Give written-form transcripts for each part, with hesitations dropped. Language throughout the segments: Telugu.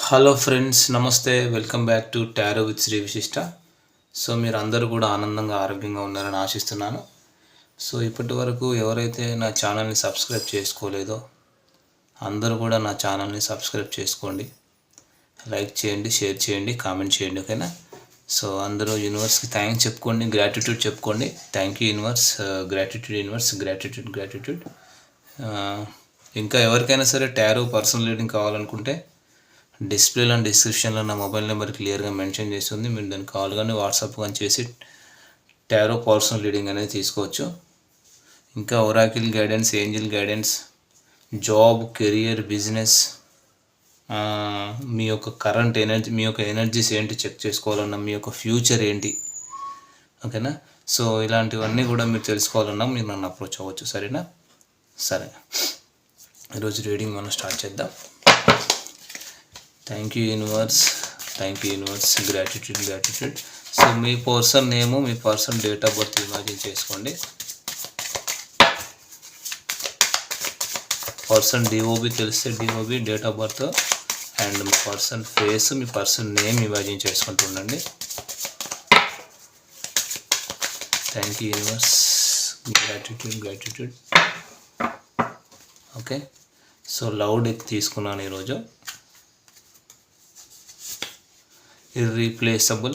Hello friends, namaste. Welcome back to tarot with Shri Vishishta. So మీరు అందరూ కూడా ఆనందంగా ఆరోగ్యంగా ఉన్నారని ఆశిస్తున్నాను. సో ఇప్పటి వరకు ఎవరైతే నా ఛానల్ని సబ్స్క్రైబ్ చేసుకోలేదో అందరూ కూడా నా ఛానల్ని సబ్స్క్రైబ్ చేసుకోండి, లైక్ చేయండి, షేర్ చేయండి, కామెంట్ చేయండి, ఓకేనా? సో అందరూ యూనివర్స్కి థ్యాంక్స్ చెప్పుకోండి, గ్రాటిట్యూడ్ చెప్పుకోండి. Thank you universe, gratitude universe, gratitude. ఇంకా ఎవరికైనా సరే టారో పర్సనల్ రీడింగ్ కావాలనుకుంటే డిస్ప్లేలో అండ్ డిస్క్రిప్షన్లో నా మొబైల్ నెంబర్ క్లియర్గా మెన్షన్ చేస్తుంది. మీరు దాన్ని కాల్ కానీ వాట్సాప్ కానీ చేసి టారో పర్సనల్ రీడింగ్ అనేది తీసుకోవచ్చు. ఇంకా oracle guidance, angel guidance, job, career, business, మీ యొక్క కరెంట్ ఎనర్జీ, మీ యొక్క ఎనర్జీస్ ఏంటి చెక్ చేసుకోవాలన్నా, మీ యొక్క ఫ్యూచర్ ఏంటి, ఓకేనా? సో ఇలాంటివన్నీ కూడా మీరు తెలుసుకోవాలన్నా మీరు నన్ను అప్రోచ్ అవ్వచ్చు, సరేనా? సరే, ఈరోజు రీడింగ్ మనం స్టార్ట్ చేద్దాం. Thank you universe, gratitude. So me person name, me person date of birth imagine చేసుకోండి. పర్సన్ డిఓబి తెలిస్తే DOB date of birth and me person face, me person name imagine చేసుకుంటూ ఉండండి. Thank you universe, gratitude. Okay, so loud ఎక్ తీసుకున్నాను ఈరోజు. irreplaceable,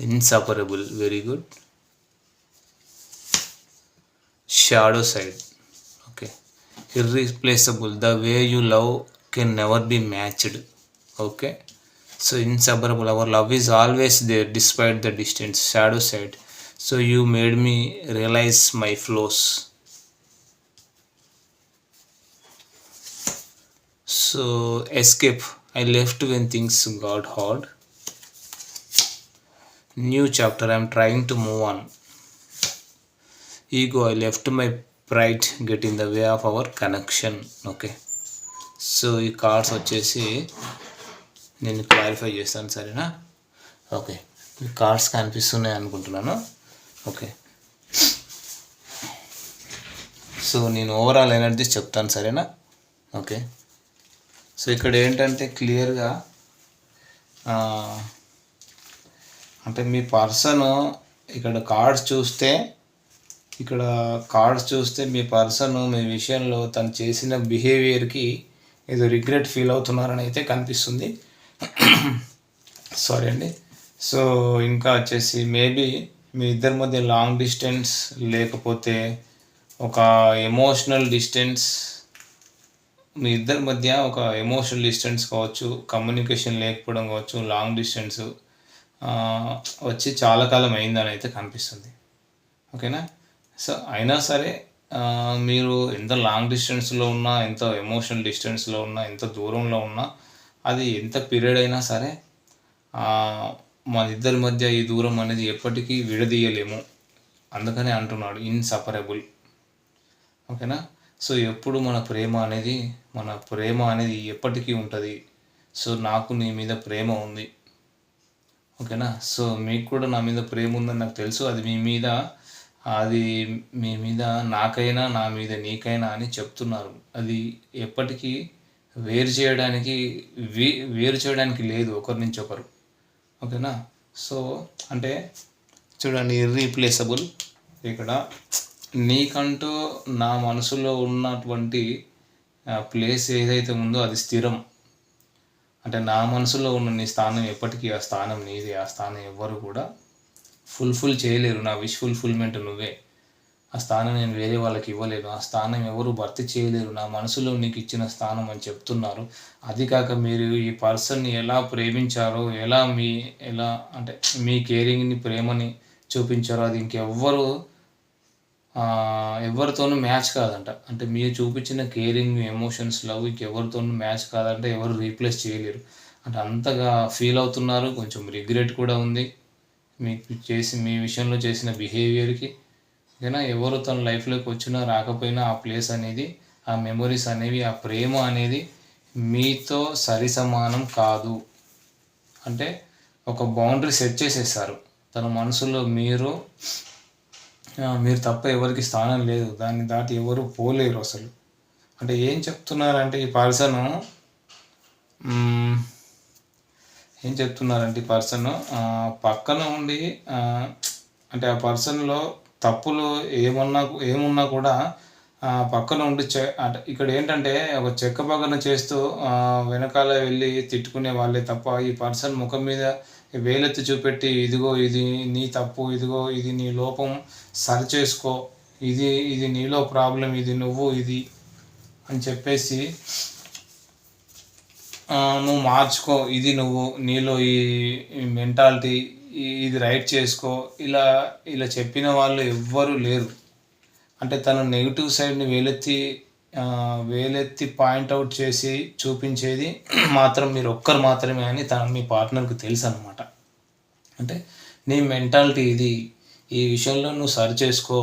inseparable, very good. Shadow side, okay. Irreplaceable, the way you love can never be matched, okay. So inseparable, our love is always there despite the distance. Shadow side, so you made me realize my flaws. So escape, I left when things got hard. New chapter, I am trying to move on. Ego, I left my pride get in the way of our connection, okay. So ఈ కార్డ్స్ వచ్చేసి నేను క్లారిఫై చేస్తాను, సరేనా? ఓకే, ఈ కార్డ్స్ కనిపిస్తున్నాయి అనుకుంటున్నాను, ఓకే. సో నేను ఓవరాల్ ఎనర్జీస్ చెప్తాను, సరేనా? ఓకే. సో ఇక్కడ ఏంటంటే క్లియర్గా అంటే మీ పర్సన్ ఇక్కడ కార్డ్స్ చూస్తే మీ పర్సన్ మీ విషయంలో తను చేసిన బిహేవియర్కి ఏదో రిగ్రెట్ ఫీల్ అవుతున్నారని అయితే కనిపిస్తుంది. సారీ అండి. సో ఇంకా వచ్చేసి మేబీ మీ ఇద్దరి మధ్య లాంగ్ డిస్టెన్స్, లేకపోతే ఒక ఎమోషనల్ డిస్టెన్స్, మీ ఇద్దరి మధ్య ఒక ఎమోషనల్ డిస్టెన్స్ కావచ్చు, కమ్యూనికేషన్ లేకపోవడం కావచ్చు, లాంగ్ డిస్టెన్స్ వచ్చి చాలా కాలం అయిందని అయితే కనిపిస్తుంది, ఓకేనా? సో అయినా సరే మీరు ఎంత లాంగ్ డిస్టెన్స్లో ఉన్నా, ఎంత ఎమోషనల్ డిస్టెన్స్లో ఉన్నా, ఎంత దూరంలో ఉన్నా, అది ఎంత పీరియడ్ అయినా సరే మన ఇద్దరి మధ్య ఈ దూరం అనేది ఎప్పటికీ విడదీయలేము. అందుకనే అంటున్నాడు ఇన్సపరబుల్, ఓకేనా? సో ఎప్పుడు మన ప్రేమ అనేది ఎప్పటికీ ఉంటుంది. సో నాకు నీ మీద ప్రేమ ఉంది, ఓకేనా? సో మీకు కూడా నా మీద ప్రేమ ఉందని నాకు తెలుసు. అది మీ మీద నాకైనా, నా మీద నీకైనా అని చెప్తున్నారు. అది ఎప్పటికీ వేరు చేయడానికి లేదు ఒకరి నుంచి ఒకరు, ఓకేనా? సో అంటే చూడండి, ఇర్రీప్లేసబుల్. ఇక్కడ నీకంటూ నా మనసులో ఉన్నటువంటి ప్లేస్ ఏదైతే ఉందో అది స్థిరం. అంటే నా మనసులో ఉన్న నీ స్థానం ఎప్పటికీ ఆ స్థానం నీదే. ఆ స్థానం ఎవ్వరు కూడా ఫుల్ఫిల్ చేయలేరు. నా విష్ ఫుల్ఫిల్మెంట్ నువ్వే. ఆ స్థానం నేను వేరే వాళ్ళకి ఇవ్వలేను. ఆ స్థానం ఎవరు భర్తీ చేయలేరు. నా మనసులో నీకు ఇచ్చిన స్థానం అని చెప్తున్నారు. అది కాక మీరు ఈ పర్సన్ని ఎలా ప్రేమించారో, ఎలా అంటే మీ కేరింగ్ని, ప్రేమని చూపించారో అది ఎవరితోనూ మ్యాచ్ కాదంట. అంటే మీరు చూపించిన కేరింగ్, ఎమోషన్స్, లవ్ ఎవరితోనూ మ్యాచ్ కాదంటే ఎవరు రీప్లేస్ చేయలేరు. అంటే అంతగా ఫీల్ అవుతున్నారు. కొంచెం రిగ్రెట్ కూడా ఉంది మీ విషయంలో చేసిన బిహేవియర్కి, ఓకేనా? ఎవరు తన లైఫ్లోకి వచ్చినా రాకపోయినా ఆ ప్లేస్ అనేది, ఆ మెమొరీస్ అనేవి, ఆ ప్రేమ అనేది మీతో సరి సమానం కాదు. అంటే ఒక బౌండరీ సెట్ చేసేస్తారు తన మనసులో. మీరు తప్ప ఎవరికి స్థానం లేదు, దాన్ని దాటి ఎవరు పోలేరు అసలు. అంటే ఏం చెప్తున్నారంటే ఈ పర్సను ఏం చెప్తున్నారంటే ఈ పర్సన్ పక్కన ఉండి అంటే ఆ పర్సన్లో తప్పులు ఏమున్నా కూడా పక్కన ఉండి అంటే ఇక్కడ ఏంటంటే ఒక చెక్క పక్కన చేస్తూ వెనకాల వెళ్ళి తిట్టుకునే వాళ్ళే తప్ప ఈ పర్సన్ ముఖం మీద వేలెత్తి చూపెట్టి ఇదిగో ఇది నీ తప్పు, ఇదిగో ఇది నీ లోపం, సరి చేసుకో, ఇది నీలో ప్రాబ్లం, ఇది నువ్వు ఇది అని చెప్పేసి నువ్వు మార్చుకో, ఇది నువ్వు నీలో ఈ మెంటాలిటీ ఇది రైట్ చేసుకో, ఇలా ఇలా చెప్పిన వాళ్ళు ఎవ్వరూ లేరు. అంటే తన నెగిటివ్ సైడ్ని వేలెత్తి పాయింట్అవుట్ చేసి చూపించేది మాత్రం మీరు ఒక్కరు మాత్రమే అని మీ పార్ట్నర్కి తెలుసు అనమాట. అంటే నీ మెంటాలిటీ ఇది, ఈ విషయంలో నువ్వు సరి చేసుకో,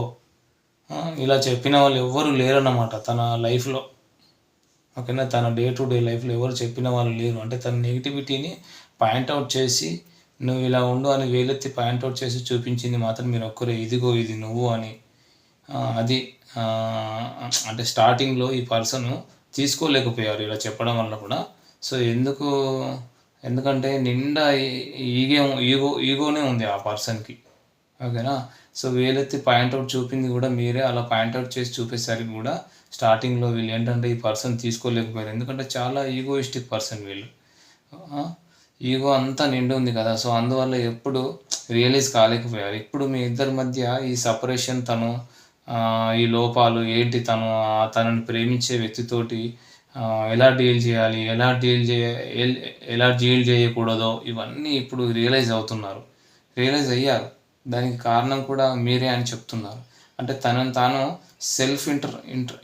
ఇలా చెప్పిన వాళ్ళు ఎవ్వరు లేరన్నమాట తన లైఫ్లో. ఓకేనా, తన డే టు డే లైఫ్లో ఎవరు చెప్పిన వాళ్ళు లేరు. అంటే తన నెగిటివిటీని పాయింట్అవుట్ చేసి నువ్వు ఇలా ఉండు అని వేలెత్తి పాయింట్అవుట్ చేసి చూపించింది మాత్రం మీరు ఒక్కరే, ఇదిగో ఇది నువ్వు అని. అది అంటే స్టార్టింగ్లో ఈ పర్సన్ తీసుకోలేకపోయారు ఇలా చెప్పడం వల్ల కూడా. సో ఎందుకంటే నిండా ఈగోనే ఉంది ఆ పర్సన్కి. ఓకేనా, సో వేలెత్తి పాయింట్అవుట్ చూపింది కూడా మీరే. అలా పాయింట్అవుట్ చేసి చూపేసరికి కూడా స్టార్టింగ్లో వీళ్ళు ఏంటంటే ఈ పర్సన్ తీసుకోలేకపోయారు. ఎందుకంటే చాలా ఈగోయిస్టిక్ పర్సన్ వీళ్ళు. ఈగో అంతా నిండి ఉంది కదా, సో అందువల్ల ఎప్పుడు రియలైజ్ కాలేకపోయారు. ఇప్పుడు మీ ఇద్దరి మధ్య ఈ సపరేషన్, ఈ లోపాలు ఏంటి, తనని ప్రేమించే వ్యక్తితోటి ఎలా డీల్ చేయాలి, ఎలా డీల్ చేయకూడదో ఇవన్నీ ఇప్పుడు రియలైజ్ అయ్యారు. దానికి కారణం కూడా మీరే అని చెప్తున్నారు. అంటే తనను తాను సెల్ఫ్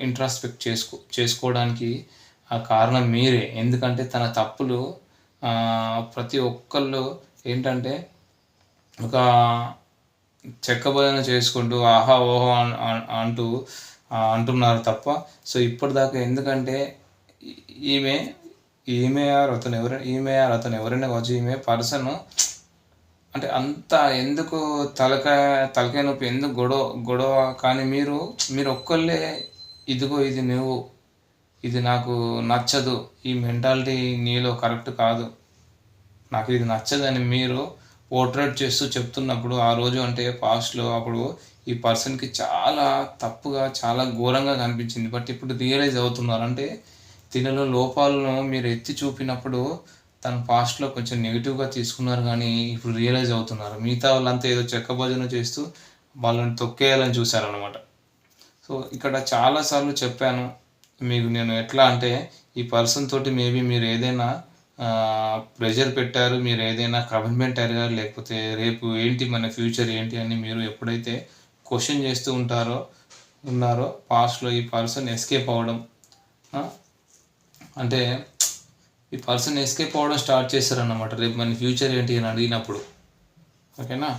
ఇంట్రాస్పెక్ట్ చేసుకోవడానికి ఆ కారణం మీరే. ఎందుకంటే తన తప్పులు ప్రతి ఒక్కళ్ళు ఏంటంటే ఒక చెక్కబోధన చేసుకుంటూ ఆహా ఓహో అంటున్నారు తప్ప. సో ఇప్పటిదాకా ఎందుకంటే ఈమె అతను ఎవరైనా కావచ్చు, ఈమె పర్సన్ అంటే అంత ఎందుకు తలకాయ నొప్పి, ఎందుకు గొడవ కానీ మీరు ఒక్కళ్ళే ఇదిగో ఇది నువ్వు, ఇది నాకు నచ్చదు, ఈ మెంటాలిటీ నీలో కరెక్ట్ కాదు, నాకు ఇది నచ్చదని మీరు పోర్ట్రేట్ చేస్తూ చెప్తున్నప్పుడు ఆ రోజు అంటే పాస్ట్లో అప్పుడు ఈ పర్సన్కి చాలా తప్పుగా చాలా ఘోరంగా కనిపించింది. బట్ ఇప్పుడు రియలైజ్ అవుతున్నారు. అంటే దీనిలో లోపాలను మీరు ఎత్తి చూపినప్పుడు తను పాస్ట్లో కొంచెం నెగిటివ్గా తీసుకున్నారు, కానీ ఇప్పుడు రియలైజ్ అవుతున్నారు. మిగతా వాళ్ళంతా ఏదో చెక్క భజన చేస్తూ వాళ్ళని తొక్కేయాలని చూశారనమాట. సో ఇక్కడ చాలాసార్లు చెప్పాను మీకు నేను ఎట్లా అంటే ఈ పర్సన్ తోటి మేబీ మీరు ఏదైనా ప్రెషర్ పెట్టారు, మీరు ఏదైనా కమిట్మెంట్ అడిగారు, లేకపోతే రేపు ఏంటి మన ఫ్యూచర్ ఏంటి అని మీరు ఎప్పుడైతే క్వశ్చన్ చేస్తూ ఉన్నారో పాస్ట్లో ఈ పర్సన్ ఎస్కేప్ అవ్వడం, అంటే ఈ పర్సన్ ఎస్కేప్ అవ్వడం స్టార్ట్ చేశారన్నమాట రేపు మన ఫ్యూచర్ ఏంటి అని అడిగినప్పుడు. ఓకేనా,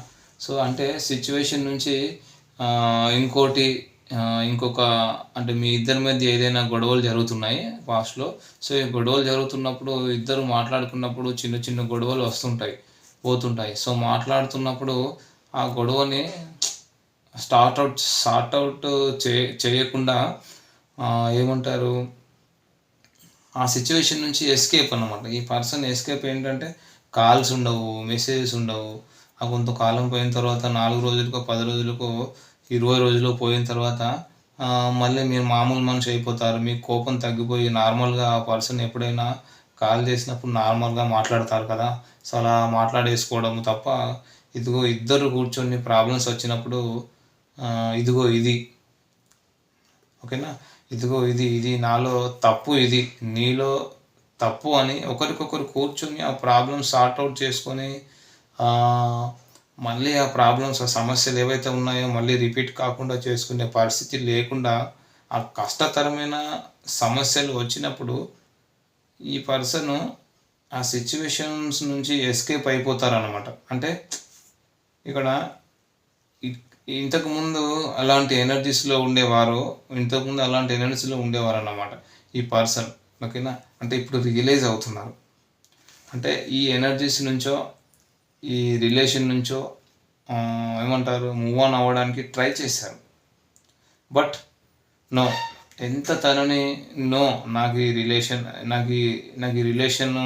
సో అంటే సిచ్యువేషన్ నుంచి ఇంకొక అంటే మీ ఇద్దరి మధ్య ఏదైనా గొడవలు జరుగుతున్నాయి పాస్ట్లో. సో ఈ గొడవలు జరుగుతున్నప్పుడు ఇద్దరు మాట్లాడుకున్నప్పుడు చిన్న చిన్న గొడవలు పోతుంటాయి. సో మాట్లాడుతున్నప్పుడు ఆ గొడవని సార్ట్ అవుట్ చేయకుండా ఏమంటారు, ఆ సిచ్యువేషన్ నుంచి ఎస్కేప్ అన్నమాట. ఈ పర్సన్ ఎస్కేప్ ఏంటంటే కాల్స్ ఉండవు, మెసేజెస్ ఉండవు. ఆ కొంతకాలం పోయిన తర్వాత 4 రోజులకో 10 రోజులకో 20 రోజులు పోయిన తర్వాత మళ్ళీ మీరు మామూలు మనిషి అయిపోతారు. మీ కోపం తగ్గిపోయి నార్మల్గా ఆ పర్సన్ ఎప్పుడైనా కాల్ చేసినప్పుడు నార్మల్గా మాట్లాడతారు కదా, సో అలా మాట్లాడేసుకోవడం తప్ప ఇదిగో ఇద్దరు కూర్చొని ప్రాబ్లమ్స్ వచ్చినప్పుడు ఇదిగో ఇది ఓకేనా, ఇదిగో ఇది నాలో తప్పు, ఇది నీలో తప్పు అని ఒకరికొకరు కూర్చొని ఆ ప్రాబ్లమ్స్ సార్ట్అవుట్ చేసుకొని మళ్ళీ ఆ ప్రాబ్లమ్స్ ఆ సమస్యలు ఏవైతే ఉన్నాయో మళ్ళీ రిపీట్ కాకుండా చేసుకునే పరిస్థితి లేకుండా ఆ కష్టతరమైన సమస్యలు వచ్చినప్పుడు ఈ పర్సన్ ఆ సిచ్యువేషన్స్ నుంచి ఎస్కేప్ అయిపోతారనమాట. అంటే ఇక్కడ ఇంతకుముందు అలాంటి ఎనర్జీస్లో ఉండేవారు అన్నమాట ఈ పర్సన్. ఓకేనా, అంటే ఇప్పుడు రియలైజ్ అవుతున్నారు. అంటే ఈ ఎనర్జీస్ నుంచో ఈ రిలేషన్ నుంచో ఏమంటారు మూవ్ ఆన్ అవ్వడానికి ట్రై చేశారు. బట్ నో, ఎంత తనని నో నాకు ఈ రిలేషన్ నాకు ఈ రిలేషన్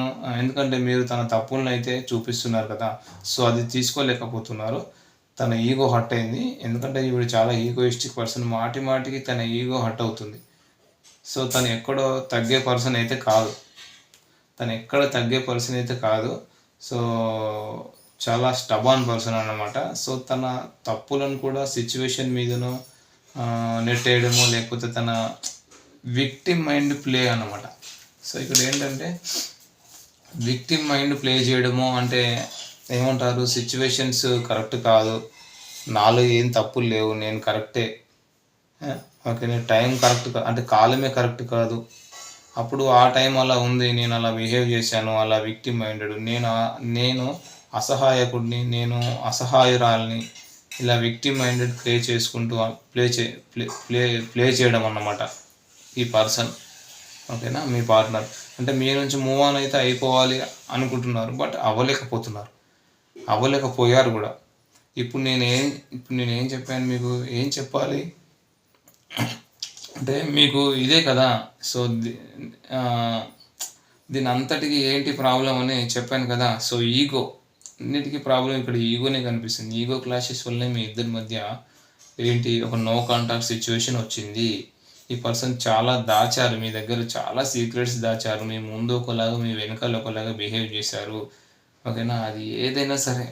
ఎందుకంటే మీరు తన తప్పులను అయితే చూపిస్తున్నారు కదా, సో అది తీసుకోలేకపోతున్నారు. తన ఈగో హర్ట్ అయింది. ఎందుకంటే ఈవిడ చాలా ఈగోయిస్టిక్ పర్సన్, మాటి మాటికి తన ఈగో హర్ట్ అవుతుంది. సో తను ఎక్కడో తగ్గే పర్సన్ అయితే కాదు, సో చాలా స్టబాన్ పర్సన్ అన్నమాట. సో తన తప్పులను కూడా సిచ్యువేషన్ మీదనో నెట్టేయడము, లేకపోతే తన విక్టిమ్ మైండ్ ప్లే అన్నమాట. సో ఇక్కడ ఏంటంటే విక్టిమ్ మైండ్ ప్లే చేయడము అంటే ఏమంటారు, సిచ్యువేషన్స్ కరెక్ట్ కాదు, నాలో ఏం తప్పులు లేవు, నేను కరెక్టే, ఓకే నేను టైం కరెక్ట్ అంటే కాలమే కరెక్ట్ కాదు, అప్పుడు ఆ టైం అలా ఉంది, నేను అలా బిహేవ్ చేశాను, అలా విక్టిమ్ మైండెడ్, నేను అసహాయకుడిని, నేను అసహాయురాల్ని, ఇలా విక్టిమ్ మైండెడ్ ప్లే చేయడం అన్నమాట ఈ పర్సన్. ఓకేనా, మీ పార్ట్నర్ అంటే మీ నుంచి మూవ్ ఆన్ అయితే అయిపోవాలి అనుకుంటున్నారు, బట్ అవ్వలేకపోయారు కూడా. ఇప్పుడు నేనేం చెప్పాను, మీకు ఏం చెప్పాలి అంటే మీకు ఇదే కదా. సో దీని అంతటికి ఏంటి ప్రాబ్లం అని చెప్పాను కదా. సో ఈగో అన్నిటికీ ప్రాబ్లం ఇక్కడ ఈగోనే కనిపిస్తుంది. ఈగో క్లాషెస్ వల్లనే మీ ఇద్దరి మధ్య ఏంటి ఒక నో కాంటాక్ట్ సిచ్యువేషన్ వచ్చింది. ఈ పర్సన్ చాలా దాచారు, మీ దగ్గర చాలా సీక్రెట్స్ దాచారు, మీ ముందు ఒకలాగా మీ వెనకాల ఒకలాగా బిహేవ్ చేశారు. ఓకేనా, అది ఏదైనా సరే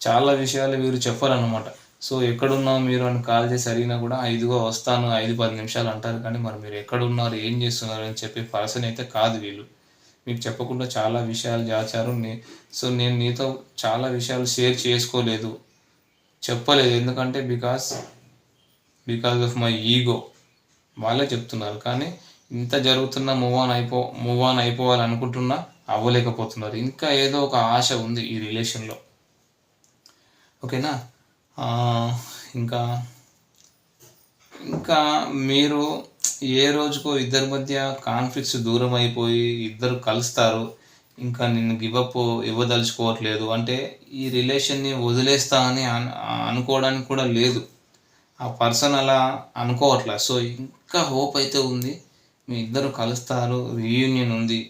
చాలా విషయాలు వీరు చెప్పారనమాట. సో ఎక్కడున్నావు మీరు అని కాల్ చేసి అడిగినా కూడా ఇదిగో వస్తాను 5-10 నిమిషాలు అంటారు, కానీ మరి మీరు ఎక్కడున్నారు ఏం చేస్తున్నారు అని చెప్పే పర్సన్ అయితే కాదు వీళ్ళు. మీకు చెప్పకుండా చాలా విషయాలు దాచారు. సో నేను నీతో చాలా విషయాలు షేర్ చేసుకోలేదు, చెప్పలేదు, ఎందుకంటే బికాస్ ఆఫ్ మై ఈగో. వాళ్ళే చెప్తున్నారు, కానీ ఇంత జరుగుతున్నా మూవ్ ఆన్ అయిపోవాలనుకుంటున్నా అవ్వలేకపోతున్నారు. ఇంకా ఏదో ఒక ఆశ ఉంది ఈ రిలేషన్లో. ఓకేనా, ఇంకా మీరు ఏ రోజుకో ఇద్దరి మధ్య కాన్ఫ్లిక్ట్స్ దూరం అయిపోయి ఇద్దరు కలుస్తారు. ఇంకా నేను గివప్ ఇవ్వదలుచుకోవట్లేదు అంటే ఈ రిలేషన్ని వదిలేస్తా అని అనుకోవడానికి కూడా లేదు. ఆ పర్సన్ అలా అనుకోవట్లే. సో ఇంకా హోప్ అయితే ఉంది, మీ ఇద్దరు కలుస్తారు, రీయూనియన్ ఉంది,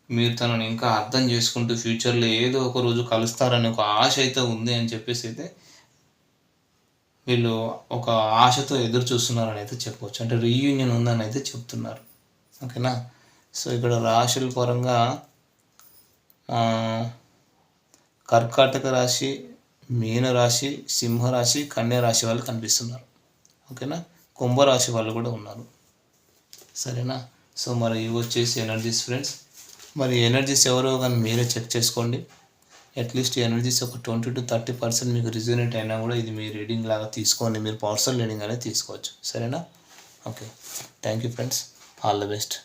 మీరు తనని ఇంకా అర్థం చేసుకుంటూ ఫ్యూచర్లో ఏదో ఒక రోజు కలుస్తారని ఒక ఆశ అయితే ఉంది అని చెప్పేసి అయితే వీళ్ళు ఒక ఆశతో ఎదురు చూస్తున్నారని అయితే చెప్పవచ్చు. అంటే రీయూనియన్ ఉందని అయితే చెప్తున్నారు. ఓకేనా, సో ఇక్కడ రాశుల పరంగా కర్కాటక రాశి, మీనరాశి, సింహరాశి, కన్యా రాశి వాళ్ళు కనిపిస్తున్నారు. ఓకేనా, కుంభరాశి వాళ్ళు కూడా ఉన్నారు. సరేనా, సో మరి ఇవి వచ్చేసి ఎనర్జీస్ ఫ్రెండ్స్. మరి ఎనర్జీస్ ఎవరో కానీ మీరే చెక్ చేసుకోండి. అట్లీస్ట్ ఎనర్జీస్ ఒక 20-30% మీకు రిజనేట్ అయినా కూడా ఇది మీ రీడింగ్ లాగా తీసుకోండి, మీరు పర్సనల్ రీడింగ్ అనేది తీసుకోవచ్చు. సరేనా, okay, thank you friends, all the best.